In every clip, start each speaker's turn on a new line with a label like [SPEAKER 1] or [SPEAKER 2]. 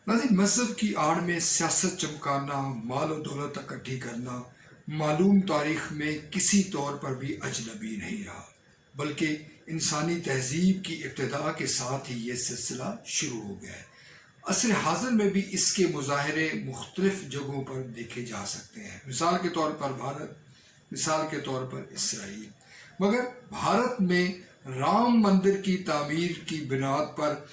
[SPEAKER 1] नाज़रीन, मज़हब की आड़ में सियासत चमकाना, माल और दौलत इकट्ठी करना मालूम तारीख में किसी तौर पर भी अजनबी नहीं रहा, बल्कि इंसानी तहजीब की इब्तिदा के साथ ही ये सिलसिला शुरू हो गया है। असर हाज़िर में भी इसके मुज़ाहरे मुख्तलिफ जगहों पर देखे जा सकते हैं। मिसाल के तौर पर भारत, मिसाल के तौर पर इसराइल। मगर भारत में राम मंदिर की तामीर की बुनियाद पर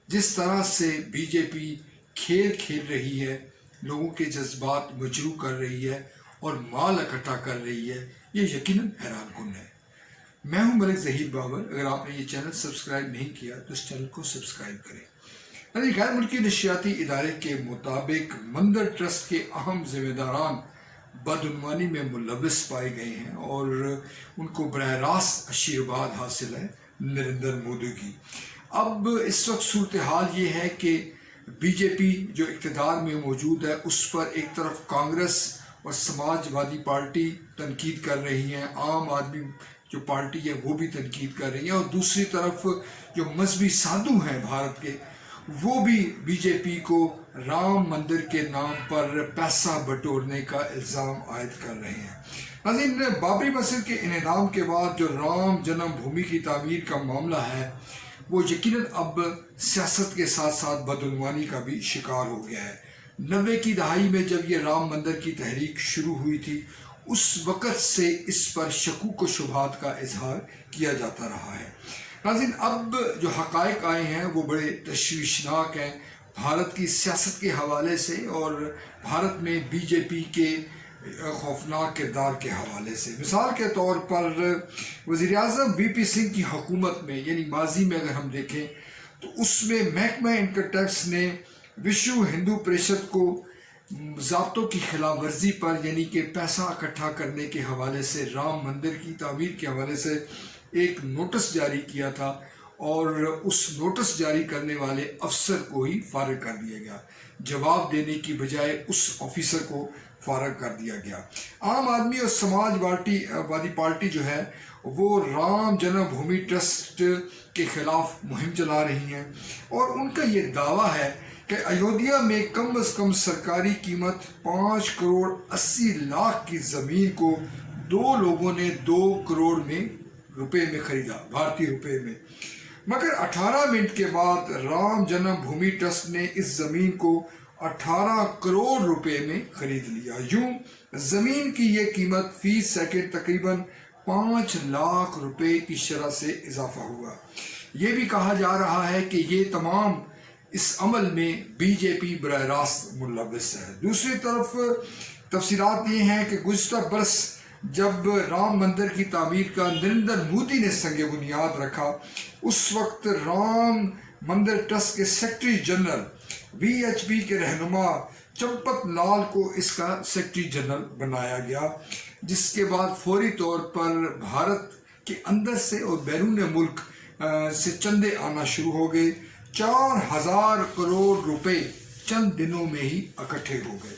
[SPEAKER 1] जिस तरह से बीजेपी खेल खेल रही है, लोगों के जज्बात मजरू कर रही है और माल इकट्ठा कर रही है, ये यकीनन हैरान कुन है। मैं हूं मलिक ज़हीर बाबर। अगर आपने ये चैनल सब्सक्राइब नहीं किया तो इस चैनल को सब्सक्राइब करें। गैर मुल्की नशियाती इदारे के मुताबिक मंदिर ट्रस्ट के अहम जिम्मेदारान बदउनवानी में मुलविस पाए गए हैं और उनको बराह रास्त आशीर्वाद हासिल है नरेंद्र मोदी की। अब इस वक्त सूरत हाल ये है कि बीजेपी जो इक़्तिदार में मौजूद है, उस पर एक तरफ कांग्रेस और समाजवादी पार्टी तनकीद कर रही हैं, आम आदमी जो पार्टी है वो भी तनकीद कर रही है, और दूसरी तरफ जो मजहबी साधु हैं भारत के, वो भी बीजेपी को राम मंदिर के नाम पर पैसा बटोरने का इल्ज़ाम आयद कर रहे हैं। नाज़रीन, बाबरी मस्जिद के इन्हदाम के बाद जो राम जन्मभूमि की तामीर का मामला है, वो यकीनन अब सियासत के साथ साथ बदउनवानी का भी शिकार हो गया है। 90 की दहाई में जब ये राम मंदिर की तहरीक शुरू हुई थी, उस वक़्त से इस पर शकूक व शुबहात का इजहार किया जाता रहा है। नाज़रीन, अब जो हक़ाइक़ आए हैं वो बड़े तशवीशनाक हैं भारत की सियासत के हवाले से और भारत में बीजेपी के खौफनाक किरदार के हवाले से। मिसाल के तौर पर वज़ीर-ए-आज़म वी.पी. सिंह की हुकूमत में, यानी माजी में अगर हम देखें तो उसमें महकमा इनकम टैक्स ने विश्व हिंदू परिषद को ज़ाब्तों की खिलाफ वर्जी पर, यानी कि पैसा इकट्ठा करने के हवाले से, राम मंदिर की तामीर के हवाले से एक नोटिस जारी किया था और उस नोटिस जारी करने वाले अफसर को ही फारिग कर दिया गया। जवाब देने की बजाय उस ऑफिसर को फारिग कर दिया गया। आम आदमी और समाजवादी पार्टी जो है वो राम जन्मभूमि ट्रस्ट के खिलाफ मुहिम चला रही हैं और उनका ये दावा है कि अयोध्या में कम अज़ कम सरकारी कीमत 5 करोड़ 80 लाख की ज़मीन को 2 लोगों ने 2 करोड़ रुपए में खरीदा, भारतीय रुपए में। मगर 18 मिनट के बाद राम जन्मभूमि ट्रस्ट ने इस ज़मीन को 18 करोड़ रुपए में खरीद लिया। यूं ज़मीन की ये कीमत फी सेकंड तकरीबन 5 लाख रुपए की शरह से इजाफा हुआ। ये भी कहा जा रहा है कि ये तमाम इस अमल में बीजेपी बराह रास्त मुलविस है। दूसरी तरफ तफसीलात ये हैं कि गुज़िश्ता बरस जब राम मंदिर की तामीर का नरेंद्र मोदी ने संगे बुनियाद रखा, उस वक्त राम मंदिर ट्रस्ट के सेक्रेटरी जनरल वीएचपी के रहनुमा चंपत लाल को इसका सेक्रेटरी जनरल बनाया गया, जिसके बाद फौरी तौर पर भारत के अंदर से और बैरून मुल्क से चंदे आना शुरू हो गए। 4000 करोड़ रुपए चंद दिनों में ही इकट्ठे हो गए।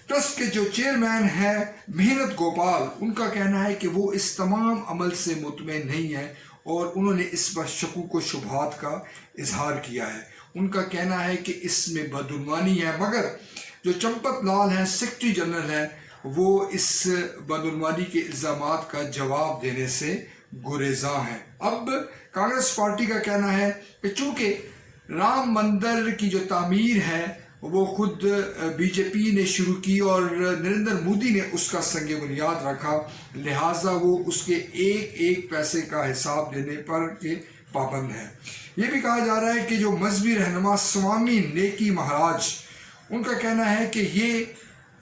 [SPEAKER 1] ट्रस्ट के जो चेयरमैन है मेहनत गोपाल, उनका कहना है कि वो इस तमाम अमल से मुतमईन नहीं है और उन्होंने इस पर शकूक व शुबहात का इजहार किया है। उनका कहना है कि इसमें बदउनवानी है, मगर जो चंपत लाल हैं, सेक्रेटरी जनरल हैं, वो इस बदउनवानी के इल्ज़ामात का जवाब देने से गुरेज़ा हैं। अब कांग्रेस पार्टी का कहना है कि चूँकि राम मंदिर की जो तामीर है वो खुद बीजेपी ने शुरू की और नरेंद्र मोदी ने उसका संगे बुनियाद रखा, लिहाजा वो उसके एक एक पैसे का हिसाब देने पर के पाबंद है। ये भी कहा जा रहा है कि जो मजहबी रहनुमा स्वामी नेकी महाराज, उनका कहना है कि ये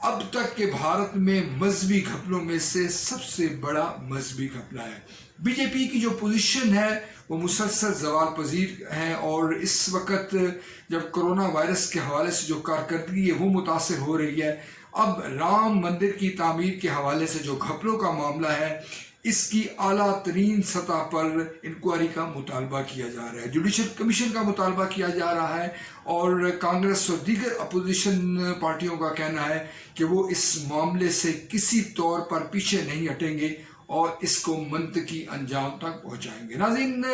[SPEAKER 1] अब तक के भारत में मजहबी घपलों में से सबसे बड़ा मजहबी घपला है। बीजेपी की जो पोजीशन है वो मुसलसल ज़वाल पजीर है और इस वक्त जब कोरोना वायरस के हवाले से जो कारकर्दगी है वो मुतासर हो रही है, अब राम मंदिर की तामीर के हवाले से जो घपलों का मामला है, इसकी आला तरीन सतह पर इंक्वायरी का मुतालबा किया जा रहा है, जुडिशल कमीशन का मुतालबा किया जा रहा है और कांग्रेस और दीगर अपोजिशन पार्टियों का कहना है कि वो इस मामले से किसी तौर पर पीछे नहीं हटेंगे और इसको मंतकी अंजाम तक पहुँचाएंगे। नाज़रीन,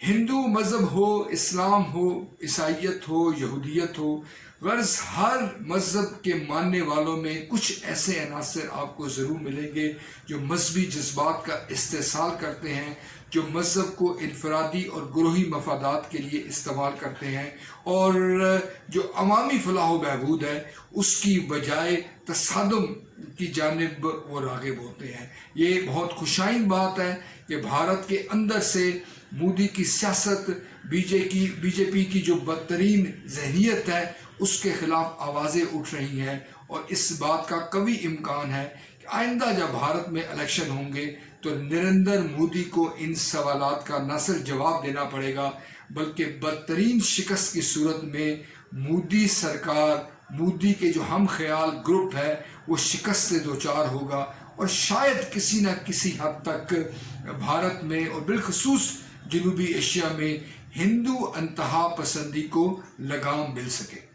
[SPEAKER 1] हिंदू मज़हब हो, इस्लाम हो, ईसाइयत हो, यहूदियत हो, غرض ہر مذہب کے ماننے والوں میں کچھ ایسے عناصر آپ کو ضرور ملیں گے جو مذہبی جذبات کا استحصال کرتے ہیں، جو مذہب کو انفرادی اور گروہی مفادات کے لیے استعمال کرتے ہیں، اور جو عوامی فلاح و بہبود ہے اس کی بجائے تصادم کی جانب وہ راغب ہوتے ہیں۔ یہ بہت خوشائن بات ہے کہ بھارت کے اندر سے مودی کی سیاست، بی جے پی کی جو بدترین ذہنیت ہے اس کے خلاف آوازیں اٹھ رہی ہیں، اور اس بات کا قوی امکان ہے کہ آئندہ جب بھارت میں الیکشن ہوں گے تو نریندر مودی کو ان سوالات کا نہ صرف جواب دینا پڑے گا بلکہ بدترین شکست کی صورت میں مودی سرکار، مودی کے جو ہم خیال گروپ ہے وہ شکست سے دوچار ہوگا، اور شاید کسی نہ کسی حد تک بھارت میں اور بالخصوص جنوبی ایشیا میں ہندو انتہا پسندی کو لگام مل سکے۔